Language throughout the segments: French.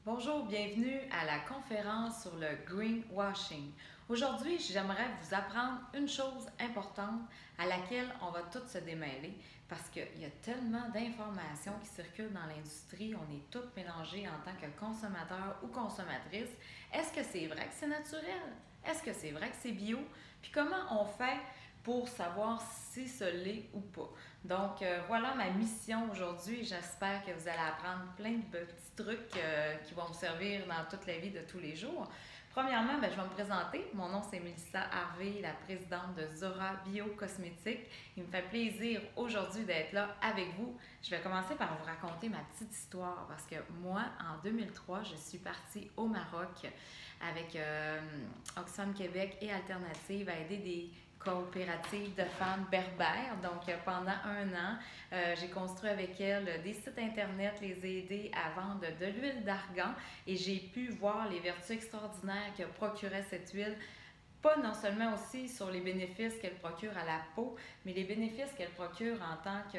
Bonjour, bienvenue à la conférence sur le greenwashing. Aujourd'hui, j'aimerais vous apprendre une chose importante à laquelle on va tous se démêler parce qu'il y a tellement d'informations qui circulent dans l'industrie, on est tous mélangés en tant que consommateurs ou consommatrices. Est-ce que c'est vrai que c'est naturel? Est-ce que c'est vrai que c'est bio? Puis comment on fait pour savoir si ce l'est ou pas? Donc, voilà ma mission aujourd'hui. J'espère que vous allez apprendre plein de petits trucs qui vont vous servir dans toute la vie de tous les jours. Premièrement, je vais me présenter. Mon nom, c'est Mélissa Harvey, la présidente de Zora Biocosmétiques. Il me fait plaisir aujourd'hui d'être là avec vous. Je vais commencer par vous raconter ma petite histoire parce que moi, en 2003, je suis partie au Maroc avec Oxfam Québec et Alternative à aider des coopérative de femmes berbères. Donc, pendant un an, j'ai construit avec elles des sites Internet, les aider à vendre de l'huile d'argan et j'ai pu voir les vertus extraordinaires que procurait cette huile. Pas non seulement aussi sur les bénéfices qu'elle procure à la peau, mais les bénéfices qu'elle procure en tant que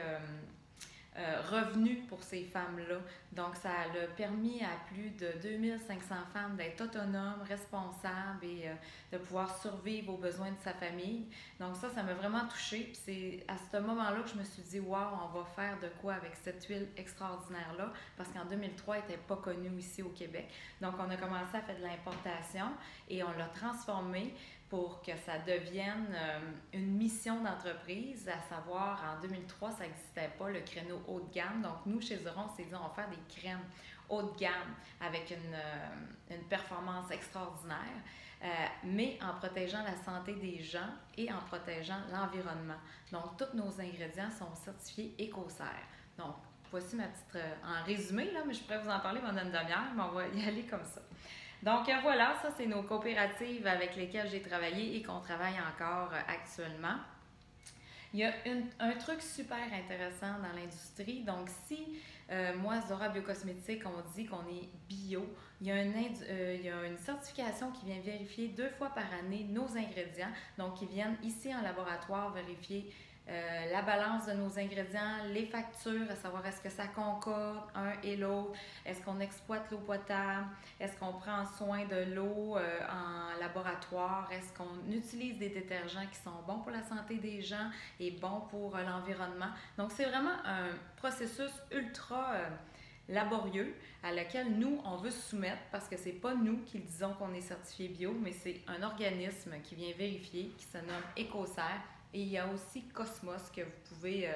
revenus pour ces femmes-là. Donc, ça a permis à plus de 2500 femmes d'être autonomes, responsables et de pouvoir survivre aux besoins de sa famille. Donc, ça m'a vraiment touchée. Puis c'est à ce moment-là que je me suis dit, wow, on va faire de quoi avec cette huile extraordinaire-là, parce qu'en 2003, elle n'était pas connue ici au Québec. Donc, on a commencé à faire de l'importation et on l'a transformée pour que ça devienne une mission d'entreprise, à savoir, en 2003, ça n'existait pas, le créneau haut de gamme. Donc, nous, chez Zora, on s'est dit, on va faire des crèmes haut de gamme avec une performance extraordinaire, mais en protégeant la santé des gens et en protégeant l'environnement. Donc, tous nos ingrédients sont certifiés EcoCert. Donc, voici ma petite, en résumé, là, mais je pourrais vous en parler pendant une demi-heure, mais on va y aller comme ça. Donc voilà, ça c'est nos coopératives avec lesquelles j'ai travaillé et qu'on travaille encore actuellement. Il y a un truc super intéressant dans l'industrie. Donc si moi, Zora Biocosmétiques, on dit qu'on est bio, il y a une certification qui vient vérifier 2 fois par année nos ingrédients. Donc ils viennent ici en laboratoire vérifier la balance de nos ingrédients, les factures, à savoir est-ce que ça concorde un et l'autre, est-ce qu'on exploite l'eau potable, est-ce qu'on prend soin de l'eau en laboratoire, est-ce qu'on utilise des détergents qui sont bons pour la santé des gens et bons pour l'environnement. Donc c'est vraiment un processus ultra laborieux à laquelle nous, on veut se soumettre parce que c'est pas nous qui disons qu'on est certifié bio, mais c'est un organisme qui vient vérifier, qui se nomme EcoCert. Et il y a aussi Cosmos que vous pouvez,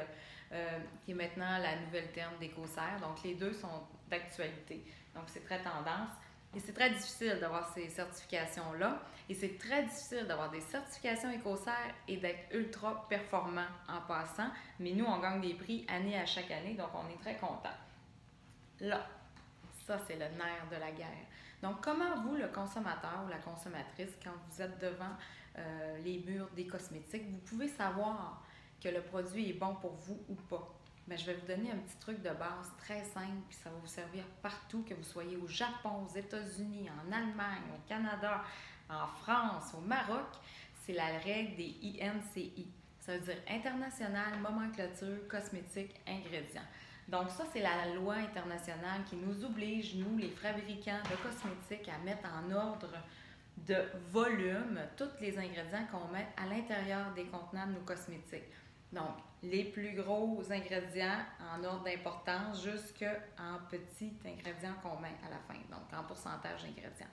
qui est maintenant la nouvelle terme d'EcoCert. Donc les deux sont d'actualité. Donc c'est très tendance. Et c'est très difficile d'avoir ces certifications-là. Et c'est très difficile d'avoir des certifications EcoCert et d'être ultra performant en passant. Mais nous, on gagne des prix année à chaque année, donc on est très contents. Là, ça c'est le nerf de la guerre. Donc comment vous, le consommateur ou la consommatrice, quand vous êtes devant les murs des cosmétiques, vous pouvez savoir que le produit est bon pour vous ou pas? Je vais vous donner un petit truc de base très simple, puis ça va vous servir partout, que vous soyez au Japon, aux États-Unis, en Allemagne, au Canada, en France, au Maroc. C'est la règle des INCI. Ça veut dire International Nomenclature Cosmétique Ingrédients. Donc ça, c'est la loi internationale qui nous oblige, nous, les fabricants de cosmétiques, à mettre en ordre de volume tous les ingrédients qu'on met à l'intérieur des contenants de nos cosmétiques. Donc, les plus gros ingrédients en ordre d'importance jusqu'en petits ingrédients qu'on met à la fin, donc en pourcentage d'ingrédients.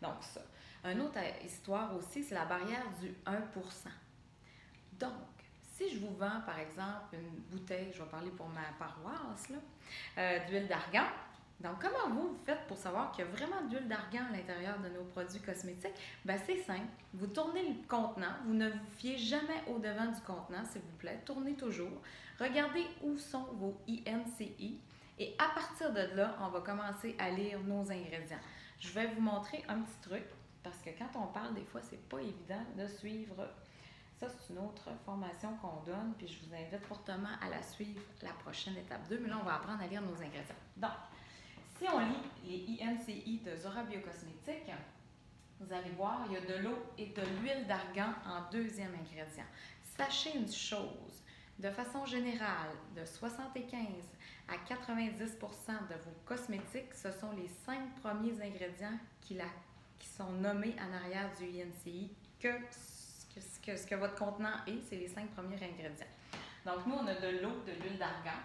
Donc ça. Une autre histoire aussi, c'est la barrière du 1%. Donc, si je vous vends, par exemple, une bouteille, je vais parler pour ma paroisse, d'huile d'argan. Donc, comment vous faites pour savoir qu'il y a vraiment de l'huile d'argan à l'intérieur de nos produits cosmétiques? C'est simple. Vous tournez le contenant. Vous ne vous fiez jamais au devant du contenant, s'il vous plaît. Tournez toujours. Regardez où sont vos INCI. Et à partir de là, on va commencer à lire nos ingrédients. Je vais vous montrer un petit truc, parce que quand on parle, des fois, c'est pas évident de suivre. Ça, c'est une autre formation qu'on donne, puis je vous invite fortement à la suivre la prochaine étape 2. Mais là, on va apprendre à lire nos ingrédients. Donc, si on lit les INCI de Zora Biocosmétiques, vous allez voir, il y a de l'eau et de l'huile d'argan en deuxième ingrédient. Sachez une chose, De façon générale, de 75 à 90 de vos cosmétiques, ce sont les 5 premiers ingrédients qui sont nommés en arrière du INCI ce que votre contenant est, c'est les 5 premiers ingrédients. Donc, nous, on a de l'eau, de l'huile d'argan,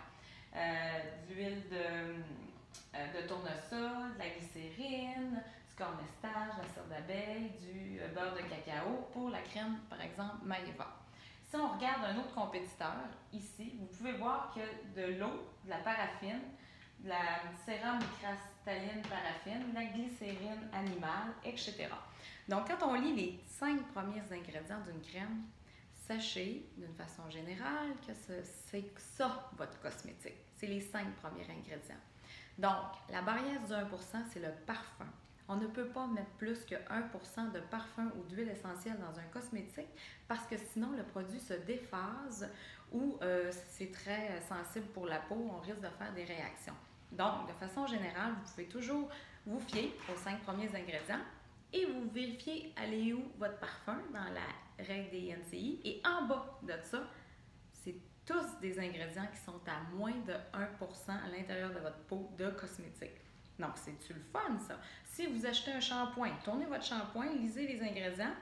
de l'huile de tournesol, de la glycérine, du cornestage, de la cire d'abeille, du beurre de cacao pour la crème, par exemple, Maeva. Si on regarde un autre compétiteur, ici, vous pouvez voir que de l'eau, de la paraffine, de la sérum cristalline paraffine, de la glycérine animale, etc. Donc, quand on lit les 5 premiers ingrédients d'une crème, sachez d'une façon générale que c'est ça votre cosmétique. C'est les 5 premiers ingrédients. Donc, la barrière du 1 %, c'est le parfum. On ne peut pas mettre plus que 1 % de parfum ou d'huile essentielle dans un cosmétique parce que sinon le produit se déphase ou c'est très sensible pour la peau, on risque de faire des réactions. Donc, de façon générale, vous pouvez toujours vous fier aux 5 premiers ingrédients et vous vérifiez allez où votre parfum dans la règle des INCI. Et en bas de ça, c'est tous des ingrédients qui sont à moins de 1 % à l'intérieur de votre peau de cosmétique. Donc, c'est-tu le fun, ça? Si vous achetez un shampoing, tournez votre shampoing, lisez les ingrédients.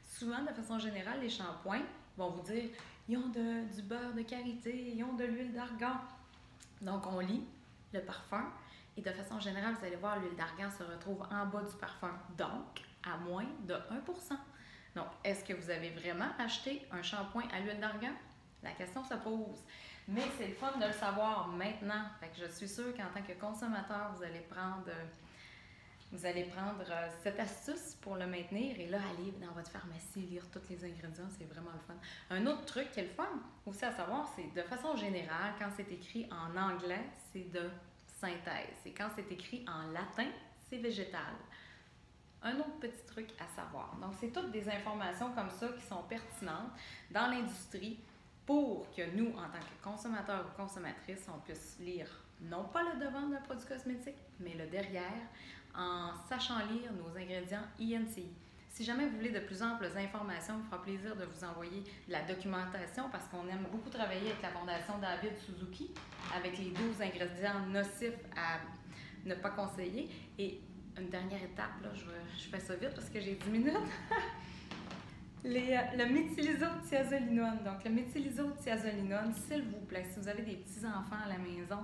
Souvent, de façon générale, les shampoings vont vous dire ils ont du beurre de karité, ils ont de l'huile d'argan. Donc, on lit le parfum et de façon générale, vous allez voir, l'huile d'argan se retrouve en bas du parfum, donc à moins de 1 %. Donc, est-ce que vous avez vraiment acheté un shampoing à l'huile d'argan? La question se pose. Mais c'est le fun de le savoir maintenant. Fait que je suis sûre qu'en tant que consommateur, vous allez prendre cette astuce pour le maintenir et là, aller dans votre pharmacie, lire tous les ingrédients, c'est vraiment le fun. Un autre truc qui est le fun aussi à savoir, c'est de façon générale, quand c'est écrit en anglais, c'est de synthèse. Et quand c'est écrit en latin, c'est végétal. Un autre petit truc à savoir. Donc, c'est toutes des informations comme ça qui sont pertinentes dans l'industrie pour que nous, en tant que consommateurs ou consommatrices, on puisse lire non pas le devant d'un produit cosmétique, mais le derrière, en sachant lire nos ingrédients INCI. Si jamais vous voulez de plus amples informations, il me fera plaisir de vous envoyer de la documentation parce qu'on aime beaucoup travailler avec la Fondation David Suzuki, avec les 12 ingrédients nocifs à ne pas conseiller. Et une dernière étape, là, je fais ça vite parce que j'ai 10 minutes. Le méthylisothiazolinone. Donc, le méthylisothiazolinone, s'il vous plaît, si vous avez des petits-enfants à la maison,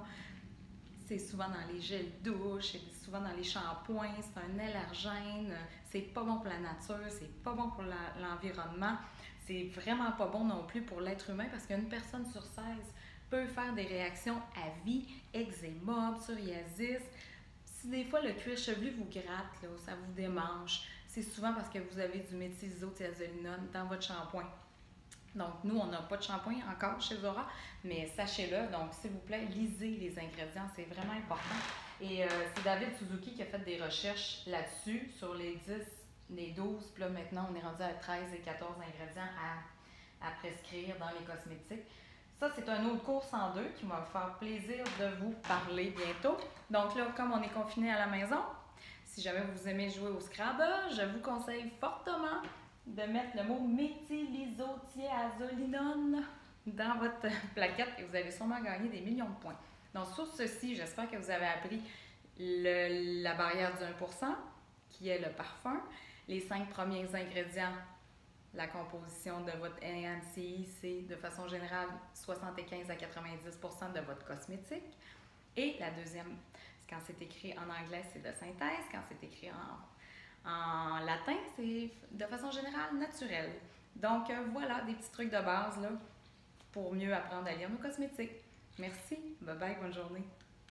c'est souvent dans les gels douche, c'est souvent dans les shampoings, c'est un allergène, c'est pas bon pour la nature, c'est pas bon pour l'environnement, c'est vraiment pas bon non plus pour l'être humain parce qu'une personne sur 16 peut faire des réactions à vie, eczéma, psoriasis. Si des fois le cuir chevelu vous gratte, là, ça vous démange, c'est souvent parce que vous avez du méthylisothiazolinone dans votre shampoing. Donc, nous, on n'a pas de shampoing encore chez Zora, mais sachez-le. Donc, s'il vous plaît, lisez les ingrédients, c'est vraiment important. Et c'est David Suzuki qui a fait des recherches là-dessus, sur les 10, les 12, puis là, maintenant, on est rendu à 13 et 14 ingrédients à prescrire dans les cosmétiques. Ça, c'est un autre cours 102 qui m'a fait plaisir de vous parler bientôt. Donc là, comme on est confiné à la maison, si jamais vous aimez jouer au Scrabble, je vous conseille fortement de mettre le mot méthylisothiazolinone dans votre plaquette et vous allez sûrement gagner des millions de points. Donc, sur ceci, j'espère que vous avez appris la barrière du 1 %, qui est le parfum, les 5 premiers ingrédients, la composition de votre INCI, c'est de façon générale 75 à 90 % de votre cosmétique. Et la deuxième, quand c'est écrit en anglais, c'est de synthèse. Quand c'est écrit en latin, c'est de façon générale naturelle. Donc voilà des petits trucs de base là, pour mieux apprendre à lire nos cosmétiques. Merci, bye bye, bonne journée.